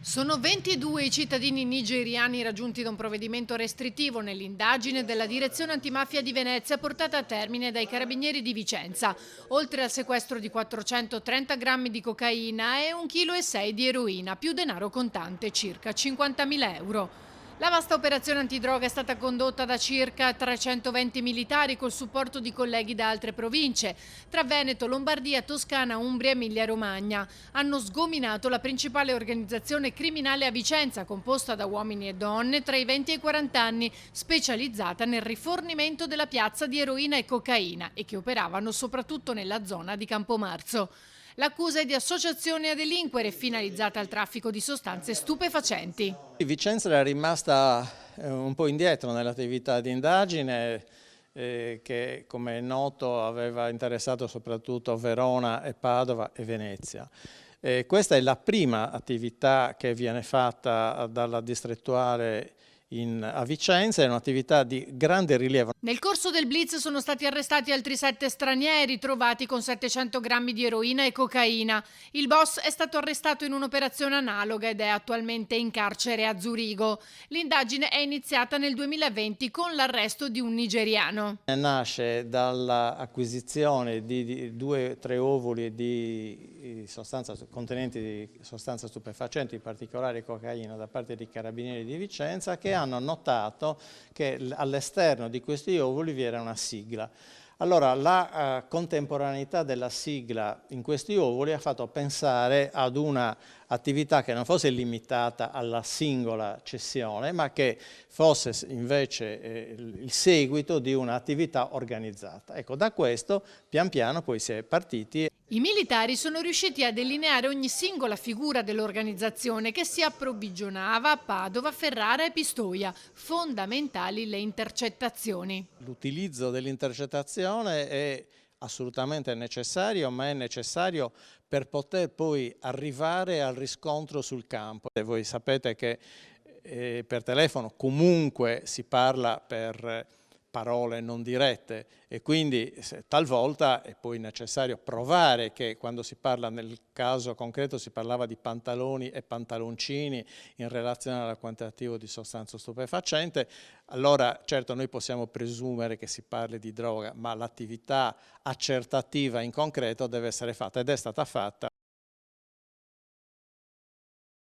Sono 22 i cittadini nigeriani raggiunti da un provvedimento restrittivo nell'indagine della Direzione Antimafia di Venezia portata a termine dai Carabinieri di Vicenza. Oltre al sequestro di 430 grammi di cocaina e 1,6 kg di eroina, più denaro contante, circa 50.000 euro. La vasta operazione antidroga è stata condotta da circa 320 militari col supporto di colleghi da altre province. Tra Veneto, Lombardia, Toscana, Umbria e Emilia-Romagna hanno sgominato la principale organizzazione criminale a Vicenza, composta da uomini e donne tra i 20 e i 40 anni, specializzata nel rifornimento della piazza di eroina e cocaina e che operavano soprattutto nella zona di Campomarzo. L'accusa è di associazione a delinquere finalizzata al traffico di sostanze stupefacenti. Vicenza era rimasta un po' indietro nell'attività di indagine che, come è noto, aveva interessato soprattutto Verona e Padova e Venezia. Questa è la prima attività che viene fatta dalla distrettuale a Vicenza, è un'attività di grande rilievo. Nel corso del blitz sono stati arrestati altri 7 stranieri trovati con 700 grammi di eroina e cocaina. Il boss è stato arrestato in un'operazione analoga ed è attualmente in carcere a Zurigo. L'indagine è iniziata nel 2020 con l'arresto di un nigeriano. Nasce dall'acquisizione di 2-3 ovuli di sostanza, contenenti di sostanza stupefacente, in particolare cocaina, da parte dei Carabinieri di Vicenza, che hanno notato che all'esterno di questi ovuli vi era una sigla. Allora, la contemporaneità della sigla in questi ovuli ha fatto pensare ad una attività che non fosse limitata alla singola cessione, ma che fosse invece il seguito di un'attività organizzata. Ecco, da questo pian piano poi si è partiti. I militari sono riusciti a delineare ogni singola figura dell'organizzazione che si approvvigionava a Padova, Ferrara e Pistoia. Fondamentali le intercettazioni. L'utilizzo dell'intercettazione è assolutamente necessario, ma è necessario per poter poi arrivare al riscontro sul campo. E voi sapete che per telefono comunque si parla per parole non dirette e quindi talvolta è poi necessario provare che quando si parla, nel caso concreto si parlava di pantaloni e pantaloncini in relazione al quantitativo di sostanza stupefacente, allora certo noi possiamo presumere che si parli di droga, ma l'attività accertativa in concreto deve essere fatta ed è stata fatta.